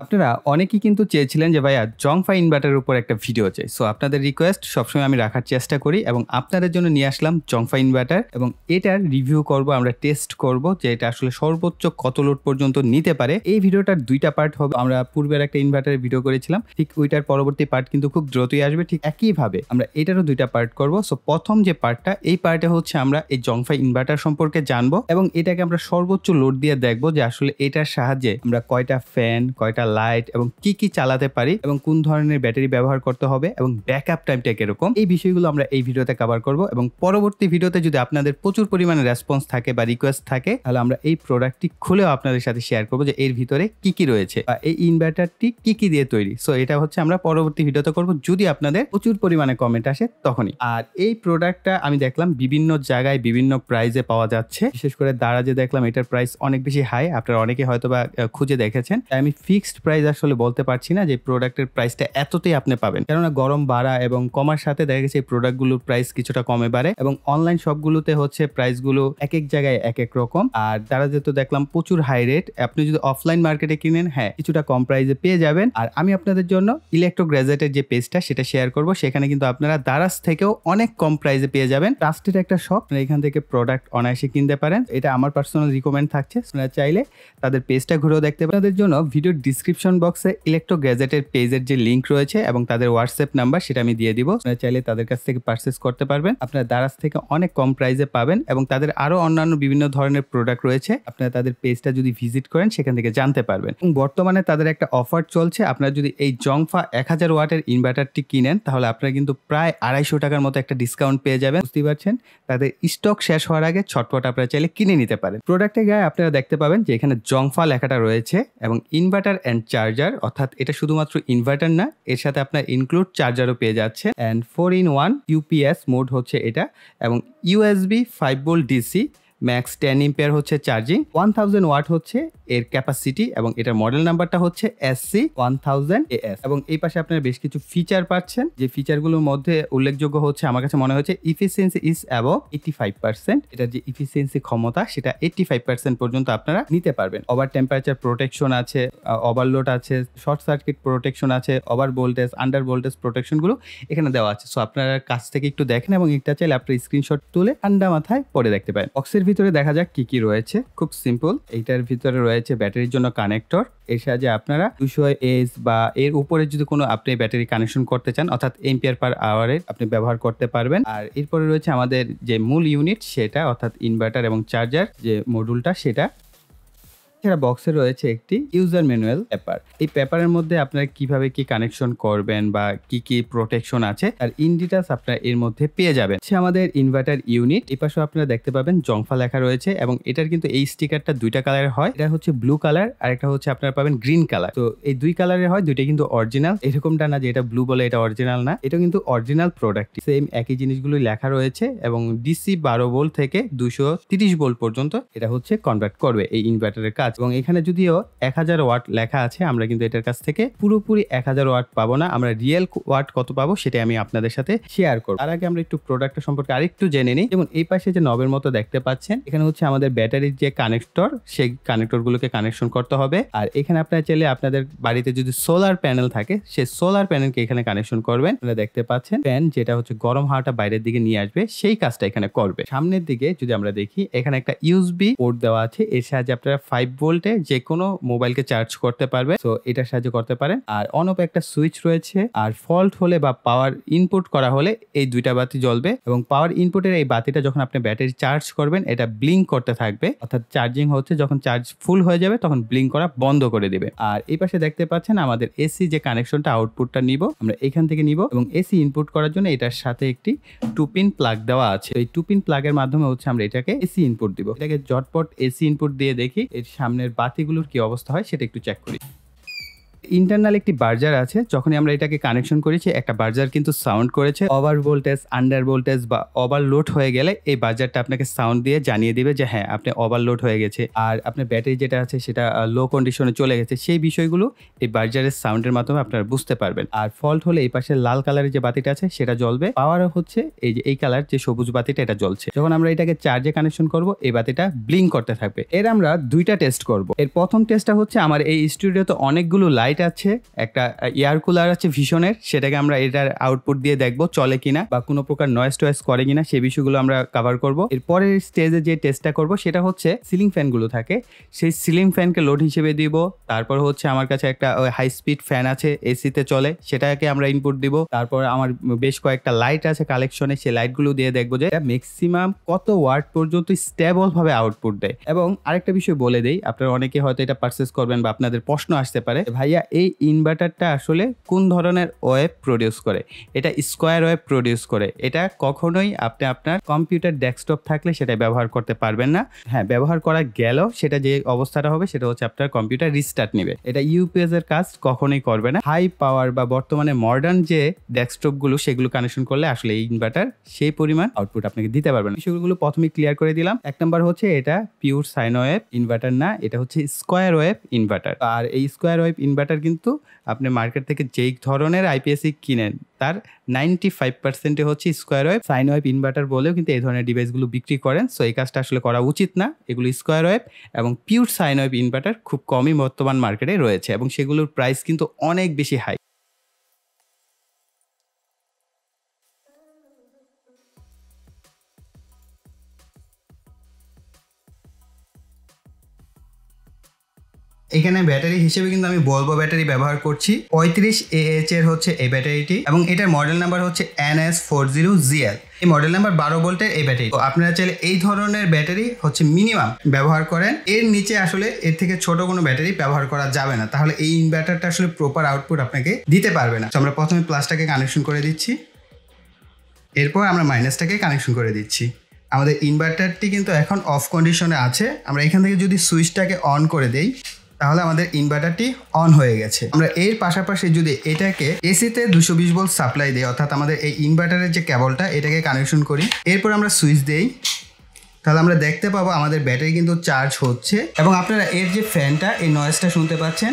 আপনারা অনেকেই কিন্তু চেয়েছিলেন যে ভাইয়া জংফা ইনভার্টারের উপর একটা ভিডিও চাই। সো আপনাদের রিকোয়েস্ট সবসময় আমি রাখার চেষ্টা করি এবং আপনাদের জন্য নিয়ে আসলাম জংফা ইনভার্টার এবং এটার রিভিউ করব, আমরা টেস্ট করব যে এটা আসলে সর্বোচ্চ কত লোড পর্যন্ত নিতে পারে। এই ভিডিওটার দুইটা পার্ট হবে। আমরা পূর্বের একটা ইনভার্টারের ভিডিও করেছিলাম, ঠিক ওইটার পরবর্তী পার্ট কিন্তু খুব দ্রুতই আসবে। ঠিক একইভাবে আমরা এটারও দুইটা পার্ট করব। সো প্রথম যে পার্টটা, এই পার্টে হচ্ছে আমরা এই জংফা ইনভার্টার সম্পর্কে জানবো এবং এটাকে আমরা সর্বোচ্চ লোড দিয়ে দেখবো যে আসলে এটার সাহায্যে আমরা কয়টা ফ্যান, কয়টা লাইট এবং কি কি চালাতে পারি এবং কোন ধরনের ব্যাটারি ব্যবহার করতে হবে এবং ব্যাকআপ টাইমটা কিরকম, এই বিষয়গুলো আমরা এই ভিডিওতে কভার করব। এবং পরবর্তী ভিডিওতে যদি আপনাদের প্রচুর পরিমাণে রেসপন্স থাকে বা রিকোয়েস্ট থাকে, তাহলে আমরা এই প্রোডাক্টটি খুলেও আপনাদের সাথে শেয়ার করবো যে এর ভিতরে কি কি রয়েছে বা এই ইনভার্টারটি কি কি দিয়ে তৈরি। সো এটা হচ্ছে আমরা পরবর্তী ভিডিওতে করব যদি আপনাদের প্রচুর পরিমাণে কমেন্ট আসে তখনই। আর এই প্রোডাক্টটা আমি দেখলাম বিভিন্ন জায়গায় বিভিন্ন প্রাইসে পাওয়া যাচ্ছে, বিশেষ করে দারাজে দেখলাম এটার প্রাইস অনেক বেশি হাই। আপনারা অনেকে হয়তো বা খুঁজে দেখেছেন। আমি ফিক্সড প্রাইস আসলে বলতে পারছি না যে প্রোডাক্টের প্রাইসটা এততেই আপনি পাবেন, কেননা গরম বাড়া এবং কমার সাথে দেখা গেছে এই প্রোডাক্টগুলোর প্রাইস কিছুটা কমে বাড়ে এবং অনলাইন সবগুলোতে হচ্ছে প্রাইসগুলো এক এক জায়গায় এক এক রকম। আর তারা যেহেতু দেখলাম প্রচুর হাই রেট, আপনি যদি অফলাইন মার্কেটে কিনেন হ্যাঁ কিছুটা কম প্রাইসে পেয়ে যাবেন। আর আমি আপনাদের জন্য ইলেকট্রো গ্যাজেটের যে পেজটা সেটা শেয়ার করব, সেখানে কিন্তু আপনারা দারাজ থেকেও অনেক কম প্রাইসে পেয়ে যাবেন। ট্রাস্টেড একটা শপ, এখান থেকে প্রোডাক্ট অনায়াসে কিনতে পারেন। এটা আমার পার্সোনাল রিকমেন্ড থাকছে, আপনারা চাইলে তাদের পেজটা ঘুরেও দেখতে পারেন। তাদের জন্য ভিডিওর ডিসক্রিপশন বক্সে ইলেকট্রো গ্যাজেটের পেজের যে লিঙ্ক রয়েছে এবং তাদের হোয়াটসঅ্যাপ নাম্বার সেটা আমি দিয়ে দিব। আপনারা চাইলে তাদের কাছ থেকে পারচেস করতে পারবেন, আপনারা দারাজ থেকে অনেক কম প্রাইসে পাবেন এবং তাদের আরো অন্যান্য বিভিন্ন ধরনের প্রোডাক্ট রয়েছে, আপনারা তাদের পেজটা যদি ভিজিট করেন সেখান থেকে জানতে পারবেন। এবং বর্তমানে তাদের একটা অফার চলছে, আপনারা যদি এই জংফা 1000 ওয়াটের ইনভার্টারটি কিনেন তাহলে আপনারা কিন্তু প্রায় 250 টাকার মতো একটা ডিসকাউন্ট পেয়ে যাবেন। বুঝতে পারছেন, তাদের স্টক শেষ হওয়ার আগে ছটপট আপনারা চাইলে কিনে নিতে পারেন। প্রোডাক্টের গায়ে আপনারা দেখতে পাবেন যে এখানে জংফা লেখাটা রয়েছে এবং ইনভার্টার অ্যান্ড চার্জার, অর্থাৎ এটা শুধুমাত্র ইনভার্টার না, এর সাথে আপনার ইনক্লুড চার্জারও পেয়ে যাচ্ছে। অ্যান্ড 4-in-1 ইউপিএস মোড হচ্ছে এটা এবং USB 5 volt DC max 10 ampere হচ্ছে চার্জিং, 1000 ওয়াট হচ্ছে এর ক্যাপাসিটি এবং এটার মডেল নাম্বারটা হচ্ছে SC1000AS। এবং এই পাশে আপনারা বেশ কিছু ফিচার পাচ্ছেন, যে ফিচারগুলোর মধ্যে উল্লেখযোগ্য হচ্ছে আমার কাছে মনে হচ্ছে ইফিসিয়েন্সি ইজ অ্যাবভ 85%। এটার যে ইফিসিয়েন্সি ক্ষমতা সেটা 85% পর্যন্ত আপনারা নিতে পারবেন। ওভার টেম্পারেচার প্রোটেকশন আছে, ওভারলোড আছে, শর্ট সার্কিট প্রোটেকশন আছে, ওভার ভোল্টেজ, আন্ডার ভোল্টেজ প্রোটেকশনগুলো এখানে দেওয়া আছে। সো আপনারা কাছ থেকে একটু দেখেন এবং এটা চাইলে আপনার স্ক্রিনশট তুলে ঠান্ডা মাথায় পরে দেখতে পারেন। বক্সের ভিতরে দেখা যাক কি কি রয়েছে। খুব সিম্পল, এইটার ভিতরে রয়েছে ব্যাটারির জন্য কানেক্টর, এর সাহায্যে আপনারা 200 বা এর উপরে যদি কোনো আপনি ব্যাটারি কানেকশন করতে চান, অর্থাৎ এম্পিয়ার পার আওয়ারের আপনি ব্যবহার করতে পারবেন। আর এরপরে রয়েছে আমাদের যে মূল ইউনিট সেটা, অর্থাৎ ইনভার্টার এবং চার্জার যে মডিউলটা সেটা। এছাড়া বক্সে রয়েছে একটি ইউজার ম্যানুয়াল পেপার। এই পেপারের মধ্যে আপনারা কিভাবে কি কানেকশন করবেন বা কি কি প্রোটেকশন আছে আর ইন ডিটেইলস আপনারা এর মধ্যে পেয়ে যাবেন। সে আমাদের ইনভার্টার ইউনিট, এই পাশেও আপনারা দেখতে পাবেন জংফা লেখা রয়েছে এবং এটার কিন্তু এই স্টিকারটা দুইটা কালারের হয়, এটা হচ্ছে ব্লু কালার আর একটা হচ্ছে আপনারা পাবেন গ্রিন কালার। তো এই দুই কালারের হয়, দুইটা কিন্তু অরিজিনাল, এরকমটা না যে এটা ব্লু বলে এটা অরিজিনাল না, এটা কিন্তু অরিজিনাল প্রোডাক্ট, সেম একই জিনিসগুলো লেখা রয়েছে এবং ডিসি 12 ভোল্ট থেকে 230 ভোল্ট পর্যন্ত এটা হচ্ছে কনভার্ট করবে এই ইনভার্টারের কাজ। এবং এখানে যদিও 1000 ওয়াট লেখা আছে, আমরা কিন্তু এটার কাছ থেকে পুরোপুরি 1000 ওয়াট পাবো না, আমরা রিয়েল ওয়াট কত পাবো সেটা আমি আপনাদের সাথে শেয়ার করবো। তার আগে আমরা একটু প্রোডাক্টের সম্পর্কে আরেকটু জেনে নিই। যেমন এই পাশে যে নবের মতো দেখতে পাচ্ছেন, এখানে হচ্ছে আমাদের ব্যাটারির যে কানেক্টর, সেই কানেক্টরগুলোকে কানেকশন করতে হবে। আর এখানে আপনারা চাইলে আপনাদের বাড়িতে যদি সোলার প্যানেল থাকে সেই সোলার প্যানেলকে এখানে কানেকশন করবেন। আপনারা দেখতে পাচ্ছেন ফ্যান যেটা হচ্ছে গরম হাওয়াটা বাইরের দিকে নিয়ে আসবে, সেই কাজটা এখানে করবে। সামনের দিকে যদি আমরা দেখি, এখানে একটা ইউএসবি পোর্ট দেওয়া আছে, এর সাহায্যে আপনারা 5 ভোল্টে যে কোনো মোবাইলকে চার্জ করতে পারবে। তো এটার সাহায্যে করতে পারেন। আর অন অফ একটা সুইচ রয়েছে, আর ফল্ট হলে বা পাওয়ার ইনপুট করা হলে এই দুইটা বাতি জ্বলবে এবং পাওয়ার ইনপুটের এই বাতিটা যখন আপনি ব্যাটারি চার্জ করবেন এটা ব্লিঙ্ক করতে থাকবে, অর্থাৎ চার্জিং হচ্ছে, যখন চার্জ ফুল হয়ে যাবে তখন ব্লিঙ্ক করা বন্ধ করে দিবে। আর এই পাশে দেখতে পাচ্ছেন আমাদের এসি যে কানেকশনটা, আউটপুটটা নিব আমরা এখান থেকে নিব এবং এসি ইনপুট করার জন্য এটার সাথে একটি 2 পিন প্লাগ দেওয়া আছে। এই 2 পিন প্লাগের মাধ্যমে হচ্ছে আমরা এটাকে এসি ইনপুট দিব। এটাকে ঝটপট এসি ইনপুট দিয়ে দেখি এর সামনের বাতিগুলোর কি অবস্থা হয় সেটা একটু চেক করি। ইন্টারনাল একটি বার্জার আছে, যখনই আমরা এটাকে কানেকশন করেছি একটা বার্জার কিন্তু সাউন্ড করেছে। ওভার ভোল্টেজ, আন্ডার ভোল্টেজ বা ওভারলোড হয়ে গেলে এই বার্জারটা আপনাকে সাউন্ড দিয়ে জানিয়ে দিবে যে হ্যাঁ আপনি ওভারলোড হয়ে গেছে, আর আপনার ব্যাটারি যেটা আছে সেটা লো কন্ডিশনে চলে গেছে। সেই বিষয়গুলো এই বার্জারের সাউন্ডের মাধ্যমে আপনারা বুঝতে পারবেন। আর ফল্ট হলে এই পাশে লাল কালারের যে বাতিটা আছে সেটা জ্বলবে। পাওয়ার হচ্ছে এই যে এই কালার যে সবুজ বাতিটা এটা জ্বলছে। যখন আমরা এটাকে চার্জে কানেকশন করব এই বাতিটা ব্লিঙ্ক করতে থাকবে। এর আমরা দুইটা টেস্ট করব। এর প্রথম টেস্টটা হচ্ছে আমার এই স্টুডিওতে অনেকগুলো লাইট আছে, একটা এয়ার কুলার আছে ভিশনের, সেটাকে আমরা এটার আউটপুট দিয়ে দেখবো চলে কিনা বা কোনো প্রকার নয়েজ টয়েস করে কিনা, সেই বিষয়গুলো আমরা কভার করব। এরপরের স্টেজে যে টেস্টটা করব সেটা হচ্ছে সিলিং ফ্যানগুলো থাকে, সেই সিলিং ফ্যানকে লোড হিসেবে দিব। তারপর হচ্ছে আমার কাছে একটা হাই স্পিড ফ্যান আছে, এসিতে চলে, সেটাকে আমরা ইনপুট দিব। তারপর আমার বেশ কয়েকটা লাইট আছে কালেকশনে, সেই লাইটগুলো দিয়ে দেখবো যে ম্যাক্সিমাম কত ওয়াট পর্যন্ত স্টেবল ভাবে আউটপুট দেয়। এবং আরেকটা বিষয় বলে দেই, আপনারা অনেকে হয়তো এটা পারচেজ করবেন বা আপনাদের প্রশ্ন আসতে পারে, ভাইয়া এই ইনভার্টারটা আসলে কোন ধরনের ওয়েভ প্রডিউস করে? এটা স্কোয়ার ওয়েভ প্রডিউস করে। এটা কখনোই আপনি আপনার কম্পিউটার ডেস্কটপ থাকলে সেটা ব্যবহার করতে পারবেন না। হ্যাঁ, ব্যবহার করা গেলেও সেটা যে অবস্থাটা হবে সেটা হচ্ছে আপনার কম্পিউটার রিস্টার্ট নেবে। এটা ইউপিএস এর কাজ কখনোই করবে না। হাই পাওয়ার বা বর্তমানে মডার্ন যে ডেস্কটপ গুলো সেগুলো কানেকশন করলে আসলে এই ইনভার্টার সেই পরিমাণ আউটপুট আপনাকে দিতে পারবে না। সেগুলো প্রথমে ক্লিয়ার করে দিলাম। এক নম্বর হচ্ছে এটা পিওর সাইন ওয়েভ ইনভার্টার না, এটা হচ্ছে স্কোয়ার ওয়েভ ইনভার্টার। আর এই স্কোয়ার ওয়েভ ইনভার্টার কিন্তু আপনি মার্কেট থেকে যেই ধরনের আইপিএসি কিনেন তার 95% হচ্ছে square wave. Sine wave inverter বলেও কিন্তু এই ধরনের ডিভাইসগুলো বিক্রি করেন, সো এই কাজটা আসলে করা উচিত না। এগুলো স্কোয়ার ওয়েভ এবং পিওর সাইন ওয়েভ ইনভার্টার খুব কমই বর্তমান মার্কেটে রয়েছে এবং সেগুলোর প্রাইস কিন্তু অনেক বেশি হাই। এখানে ব্যাটারি হিসেবে কিন্তু আমি বলবো ব্যাটারি ব্যবহার করছি 35AH এর হচ্ছে এই ব্যাটারিটি এবং এটার মডেল নাম্বার হচ্ছে NS40GL। এই মডেল নাম্বার 12 ভোল্টের এই ব্যাটারি। তো আপনারা চাইলে এই ধরনের ব্যাটারি হচ্ছে মিনিমাম ব্যবহার করেন, এর নিচে আসলে এর থেকে ছোট কোনো ব্যাটারি ব্যবহার করা যাবে না, তাহলে এই ইনভার্টারটা আসলে প্রপার আউটপুট আপনাকে দিতে পারবে না। তো আমরা প্রথমে প্লাসটাকে কানেকশন করে দিচ্ছি, এরপর আমরা মাইনাসটাকে কানেকশন করে দিচ্ছি। আমাদের ইনভার্টারটি কিন্তু এখন অফ কন্ডিশনে আছে। আমরা এখান থেকে যদি সুইচটাকে অন করে দেই তাহলে আমাদের ইনভার্টারটি অন হয়ে গেছে। আমরা এর পাশাপাশি যদি এটাকে এসিতে 220 ভোল্ট সাপ্লাই দিই, অর্থাৎ আমাদের এই ইনভার্টারের যে কেবলটা এটাকে কানেকশন করি, এরপর আমরা সুইচ দেই, তাহলে আমরা দেখতে পাবো আমাদের ব্যাটারি কিন্তু চার্জ হচ্ছে। এবং আপনারা এর যে ফ্যানটা, এই নয়েজটা শুনতে পাচ্ছেন,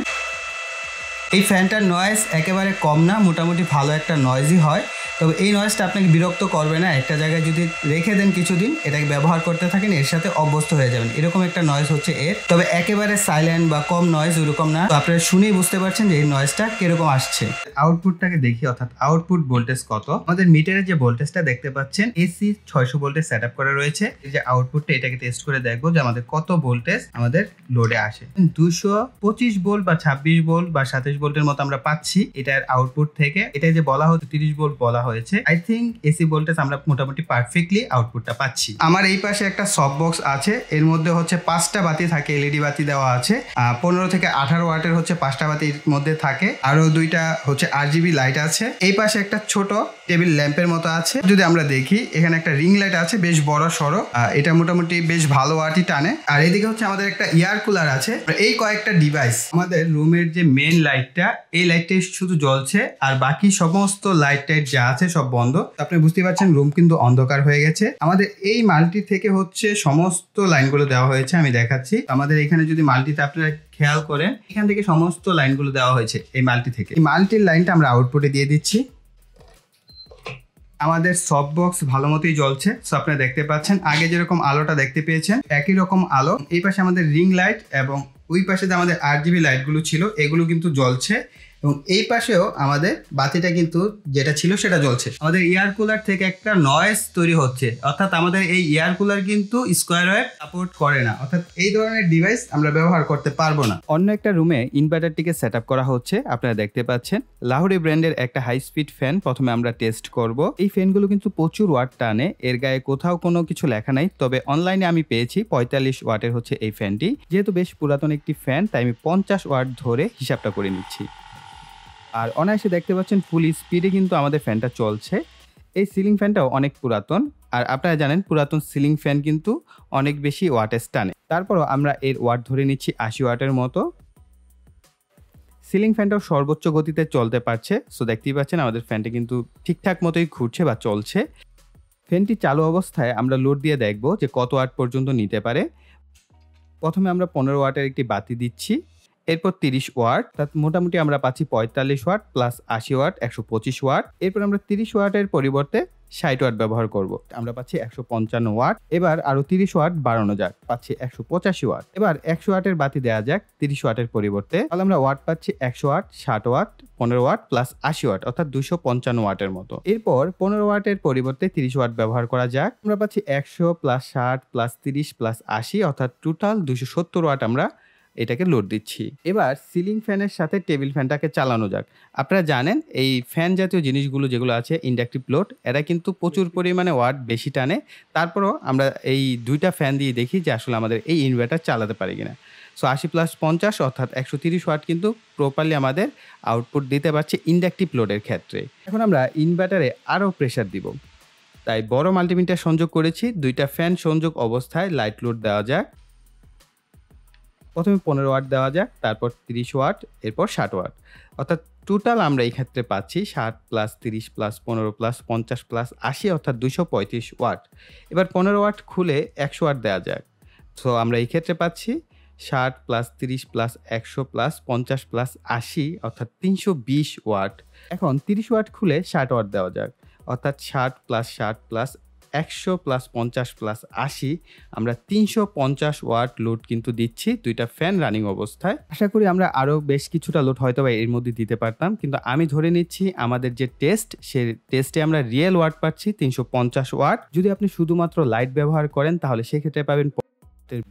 এই ফ্যানটার নয়েজ একেবারে কম না, মোটামুটি ভালো একটা নয়েজই হয়। তবে এই নয়েজটা আপনাকে বিরক্ত করবে না, একটা জায়গায় যদি রেখে দেন কিছুদিন, এটাকে ব্যবহার করতে থাকেন, এর সাথে অভ্যস্ত হয়ে যাবেন। এরকম একটা নয়েজ হচ্ছে এর, তবে একেবারে সাইলেন্ট বা কম নয়েজ ওরকম না। তো আপনারা শুনেই বুঝতে পারছেন যে এই নয়েজটা কিরকম আসছে। আউটপুটটাকে দেখি, অর্থাৎ আউটপুট ভোল্টেজ কত। আমাদের মিটারের যে ভোল্টেজটা দেখতে পাচ্ছেন এসি 600 ভোল্টেজ সেট আপ করা রয়েছে। এই যে আউটপুটটা, এটাকে টেস্ট করে দেখবো যে আমাদের কত ভোল্টেজ আমাদের লোডে আসে। 225 ভোল্ট বা 26 ভোল্ট বা 27 ভোল্টের মতো আমরা পাচ্ছি এটার আউটপুট থেকে। এটা যে বলা হচ্ছে 30 ভোল্ট বলা হয়েছে, আই থিঙ্ক এসি ভোল্টেজ আমরা মোটামুটি পারফেক্টলি আউটপুটটা পাচ্ছি। আমার এই পাশে একটা সফট বক্স আছে, এর মধ্যে হচ্ছে 5টা বাতি থাকে, এলইডি বাতি দেওয়া আছে। 15 থেকে 18 ওয়াটের হচ্ছে 5টা বাতির মধ্যে থাকে, আরো 2টা হচ্ছে আরজিবি লাইট আছে। এই পাশে একটা ছোট টেবিল ল্যাম্পের মতো আছে। যদি আমরা দেখি এখানে একটা রিং লাইট আছে বেশ বড় সড়ো, এটা মোটামুটি বেশ ভালো ওয়াটই টানে। আর এইদিকে হচ্ছে আমাদের একটা এয়ার কুলার আছে। এই কয়েকটা ডিভাইস, আমাদের রুমের যে মেইন লাইটটা, এই লাইটটাই শুধু জ্বলছে আর বাকি সমস্ত লাইট টাইট যা আছে সব বন্ধ। আপনি বুঝতে পারছেন রুম কিন্তু অন্ধকার হয়ে গেছে। আমাদের এই মাল্টি থেকে হচ্ছে সমস্ত লাইনগুলো দেওয়া হয়েছে, আমি দেখাচ্ছি। আমাদের এখানে যদি মাল্টিতে আপনারা খেয়াল করেন, এখান থেকে সমস্ত লাইনগুলো দেওয়া হয়েছে এই মাল্টি থেকে। এই মাল্টির লাইনটা আমরা আউটপুটে দিয়ে দিচ্ছি। আমাদের সফট বক্স ভালো মতোই জ্বলছে, সো আপনারা দেখতে পাচ্ছেন আগে যেরকম আলোটা দেখতে পেয়েছেন একই রকম আলো। এই পাশে আমাদের রিং লাইট এবং ওই পাশে যে আমাদের আরজিবি লাইটগুলো ছিল এগুলো কিন্তু জ্বলছে এবং এই পাশেও আমাদের বাতিটা কিন্তু যেটা ছিল সেটা জ্বলছে। আমাদের এয়ার কুলার থেকে একটা নয়েজ তৈরি হচ্ছে, অর্থাৎ আমাদের এই এয়ার কুলার কিন্তু স্কোয়ার ওয়েভ সাপোর্ট করে না, অর্থাৎ এই ধরনের ডিভাইস আমরা ব্যবহার করতে পারবো না। অন্য একটা রুমে ইনভার্টারটিকে সেট আপ করা হচ্ছে, আপনারা দেখতে পাচ্ছেন লাহুরি ব্র্যান্ডের একটা হাই স্পিড ফ্যান প্রথমে আমরা টেস্ট করব। এই ফ্যানগুলো কিন্তু প্রচুর ওয়াট টানে, এর গায়ে কোথাও কোনো কিছু লেখা নাই, তবে অনলাইনে আমি পেয়েছি 45 ওয়াটের হচ্ছে এই ফ্যানটি। যেহেতু বেশ পুরাতন একটি ফ্যান তাই আমি 50 ওয়াট ধরে হিসাবটা করে নিচ্ছি। আর অনায়াসে দেখতে পাচ্ছেন ফুল স্পিডে কিন্তু আমাদের ফ্যানটা চলছে। এই সিলিং ফ্যানটাও অনেক পুরাতন, আর আপনারা জানেন পুরাতন সিলিং ফ্যান কিন্তু অনেক বেশি ওয়াটেজ টানে। তারপরও আমরা এর ওয়াট ধরে নিচ্ছি 80 ওয়াটের মতো। সিলিং ফ্যানটাও সর্বোচ্চ গতিতে চলতে পারছে। সো দেখতেই পাচ্ছেন আমাদের ফ্যানটা কিন্তু ঠিকঠাক মতোই ঘুরছে বা চলছে। ফ্যানটি চালু অবস্থায় আমরা লোড দিয়ে দেখব যে কত ওয়াট পর্যন্ত নিতে পারে। প্রথমে আমরা 15 ওয়াটের একটি বাতি দিচ্ছি, এরপর 30 ওয়াট, মোটামুটি আমরা পাচ্ছি 45 ওয়াট প্লাস 80 ওয়াট 125 ওয়াট। এরপর আমরা 30 ওয়াটের পরিবর্তে 60 ওয়াট ব্যবহার করব, আমরা পাচ্ছি 155 ওয়াট। এবার আরো 30 ওয়াট বাড়ানো যাক, পাচ্ছি 185 ওয়াট। এবার 100 ওয়াটের বাতি দেওয়া যাক 30 ওয়াটের পরিবর্তে, তাহলে আমরা ওয়াট পাচ্ছি 100 watt, 60 watt, 15 watt plus 80 watt অর্থাৎ 255 ওয়াটের মতো। এরপর 15 ওয়াটের পরিবর্তে 30 ওয়াট ব্যবহার করা যাক, আমরা পাচ্ছি 100 প্লাস 60 প্লাস 30 প্লাস 80 অর্থাৎ টোটাল 270 ওয়াট আমরা এটাকে লোড দিচ্ছি। এবার সিলিং ফ্যানের সাথে টেবিল ফ্যানটাকে চালানো যাক। আপনারা জানেন এই ফ্যান জাতীয় জিনিসগুলো যেগুলো আছে ইন্ডাকটিভ লোড, এরা কিন্তু প্রচুর পরিমাণে ওয়াট বেশি টানে। তারপরও আমরা এই দুইটা ফ্যান দিয়ে দেখি যে আসলে আমাদের এই ইনভার্টার চালাতে পারি কিনা। সো 80 প্লাস 50 অর্থাৎ 130 ওয়াট কিন্তু প্রপারলি আমাদের আউটপুট দিতে পারছে ইন্ডাকটিভ লোডের ক্ষেত্রে। এখন আমরা ইনভার্টারে আরও প্রেশার দিব, তাই বড় মাল্টিমিটার সংযোগ করেছি। দুইটা ফ্যান সংযোগ অবস্থায় লাইট লোড দেওয়া যাক। প্রথমে 15 ওয়াট দেওয়া যাক, তারপর 30 ওয়াট, এরপর 60 ওয়াট অর্থাৎ টোটাল আমরা এই ক্ষেত্রে পাচ্ছি 60 প্লাস 30 প্লাস 15 প্লাস 50 প্লাস 80 অর্থাৎ 235 ওয়াট। এবার 15 ওয়াট খুলে 100 ওয়াট দেওয়া যাক। সো আমরা এই ক্ষেত্রে পাচ্ছি 60 প্লাস 30 প্লাস 100 প্লাস 50 প্লাস 80 অর্থাৎ 320 ওয়াট। এখন 30 ওয়াট খুলে 60 ওয়াট দেওয়া যাক, অর্থাৎ 60 প্লাস 60 প্লাস 100 প্লাস 50 প্লাস 80 আমরা 350 ওয়াট লোড কিন্তু দিচ্ছি দুইটা ফ্যান রানিং অবস্থায়। আশা করি আমরা আরও বেশ কিছুটা লোড হয়তো বা এর মধ্যে দিতে পারতাম, কিন্তু আমি ধরে নিচ্ছি আমাদের যে টেস্ট, সে টেস্টে আমরা রিয়েল ওয়াট পাচ্ছি 350 ওয়াট। যদি আপনি শুধুমাত্র লাইট ব্যবহার করেন তাহলে সেক্ষেত্রে পাবেন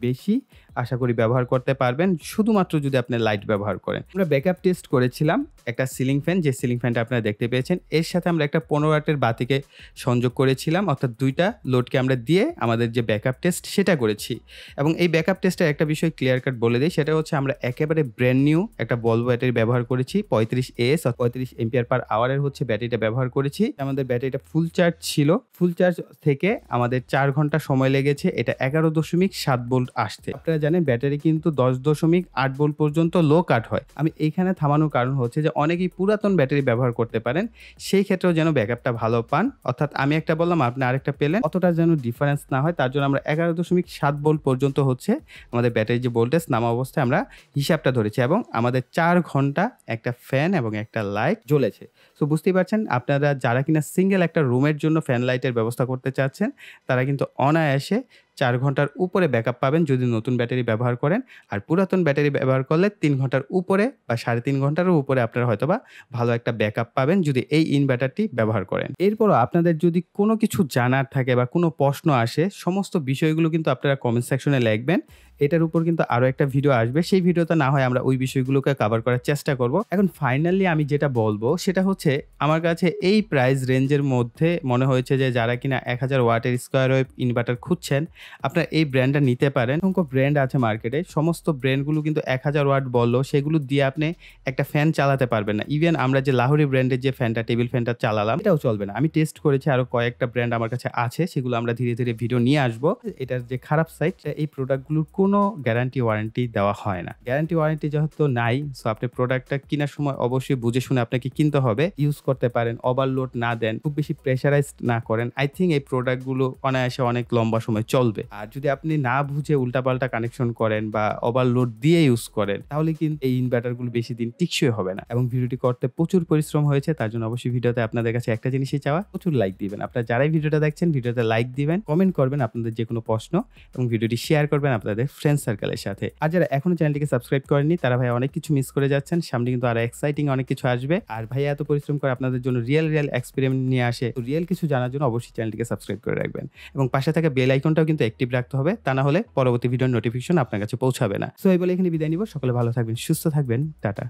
বেশি, আশা করি ব্যবহার করতে পারবেন শুধুমাত্র যদি আপনি লাইট ব্যবহার করেন। আমরা ব্যাকআপ টেস্ট করেছিলাম একটা সিলিং ফ্যান, যে সিলিং ফ্যানটা আপনারা দেখতে পেয়েছেন, এর সাথে আমরা একটা 15 ওয়াটের বাতিকে সংযোগ করেছিলাম, অর্থাৎ দুইটা লোডকে আমরা দিয়ে আমাদের যে ব্যাকআপ টেস্ট সেটা করেছি। এবং এই ব্যাকআপ টেস্টের একটা বিষয় ক্লিয়ার কাট বলে দিই, সেটা হচ্ছে আমরা একেবারে ব্র্যান্ড নিউ একটা বলভো ব্যাটারি ব্যবহার করেছি, 35 AS 35 এম্পিয়ার পার আওয়ারের হচ্ছে ব্যাটারিটা ব্যবহার করেছি। আমাদের ব্যাটারিটা ফুল চার্জ ছিল, ফুল চার্জ থেকে আমাদের 4 ঘন্টা সময় লেগেছে এটা 11.7 ভোল্ট আসতে। আপনারা জানেন ব্যাটারি কিন্তু 10.8 ভোল্ট পর্যন্ত লো কাট হয়। আমি এইখানে থামানোর কারণ হচ্ছে যে অনেকেই পুরাতন ব্যাটারি ব্যবহার করতে পারেন, সেই ক্ষেত্রেও যেন ব্যাকআপটা ভালো পান, অর্থাৎ আমি একটা বললাম আপনি আরেকটা পেলেন, অতটা যেন ডিফারেন্স না হয় তার জন্য আমরা 11.7 ভোল্ট পর্যন্ত হচ্ছে আমাদের ব্যাটারির যে ভোল্টেজ নামা অবস্থায় আমরা হিসাবটা ধরেছি, এবং আমাদের 4 ঘন্টা একটা ফ্যান এবং একটা লাইট জ্বলেছে। সো বুঝতেই পারছেন আপনারা যারা কিনা সিঙ্গেল একটা রুমের জন্য ফ্যান লাইটের ব্যবস্থা করতে চাচ্ছেন তারা কিন্তু অনায়াসে 4 ঘন্টার উপরে ব্যাকআপ পাবেন যদি নতুন ব্যাটারি ব্যবহার করেন। আর পুরাতন ব্যাটারি ব্যবহার করলে 3 ঘন্টার উপরে বা 3.5 ঘন্টারও উপরে আপনারা হয়তোবা ভালো একটা ব্যাকআপ পাবেন যদি এই ইনভার্টারটি ব্যবহার করেন। এরপরও আপনাদের যদি কোনো কিছু জানার থাকে বা কোনো প্রশ্ন আসে, সমস্ত বিষয়গুলো কিন্তু আপনারা কমেন্ট সেকশনে লিখবেন। এটার উপর কিন্তু আরও একটা ভিডিও আসবে, সেই ভিডিওতে না হয় আমরা ওই বিষয়গুলোকে কভার করার চেষ্টা করব। এখন ফাইনালি আমি যেটা বলবো সেটা হচ্ছে আমার কাছে এই প্রাইস রেঞ্জের মধ্যে মনে হয়েছে যে যারা কিনা 1000 ওয়াটের স্কোয়ার ওয়েভ ইনভার্টার খুঁজছেন আপনারা এই ব্র্যান্ডটা নিতে পারেন। অসংখ্য ব্র্যান্ড আছে মার্কেটে, সমস্ত ব্র্যান্ডগুলো কিন্তু 1000 ওয়াট বললেও সেগুলো দিয়ে আপনি একটা ফ্যান চালাতে পারবেন না। ইভেন আমরা যে লাহোরি ব্র্যান্ডের যে ফ্যানটা টেবিল ফ্যানটা চালালাম এটাও চলবে না। আমি টেস্ট করেছি, আরও কয়েকটা ব্র্যান্ড আমার কাছে আছে, সেগুলো আমরা ধীরে ধীরে ভিডিও নিয়ে আসবো। এটার যে খারাপ সাইড, এই প্রোডাক্টগুলোর কোনো গ্যারান্টি ওয়ারেন্টি দেওয়া হয় না। গ্যারান্টি ওয়ারেন্টি যেহেতু নাই, সো আপনি প্রোডাক্টটা কেনার সময় অবশ্যই বুঝে শুনে আপনাকে কিনতে হবে। ইউজ করতে পারেন, ওভারলোড না দেন, খুব বেশি প্রেশারাইজড না করেন। আই থিঙ্ক এই প্রোডাক্টগুলো অনায়াসে অনেক লম্বা সময় চলবে। আর যদি আপনি না বুঝে উল্টাপাল্টা কানেকশন করেন বা ওভারলোড দিয়ে ইউজ করেন তাহলে কিন্তু এই ইনভার্টারগুলো বেশি দিন টিকসই হবে না। এবং ভিডিওটি করতে প্রচুর পরিশ্রম হয়েছে, তার জন্য অবশ্যই ভিডিওতে আপনাদের কাছে একটা জিনিসই চাওয়া, প্রচুর লাইক দিবেন। আপনারা যারাই ভিডিওটা দেখছেন ভিডিওতে লাইক দিবেন, কমেন্ট করবেন আপনাদের যে কোনো প্রশ্ন, এবং ভিডিওটি শেয়ার করবেন আপনাদের ফ্রেন্ড সার্কেলের সাথে। আর যারা এখনো চ্যানেলটিকে সাবস্ক্রাইব করেননি তারা ভাই অনেক কিছু মিস করে যাচ্ছেন, সামনে কিন্তু আরো এক্সাইটিং অনেক কিছু আসবে। আর ভাই এত পরিশ্রম করে আপনাদের জন্য রিয়েল এক্সপেরিমেন্ট নিয়ে আসে, তো রিয়েল কিছু জানার জন্য অবশ্যই চ্যানেলটিকে সাবস্ক্রাইব করে রাখবেন, এবং পাশে থাকা বেল আইকনটাও কিন্তু অ্যাক্টিভ রাখতে হবে, তা না হলে পরবর্তী ভিডিওর নোটিফিকেশন আপনার কাছে পৌঁছাবে না। সো এই বলে এখানে বিদায় নিব। সকলে ভালো থাকবেন, সুস্থ থাকবেন, টাটা।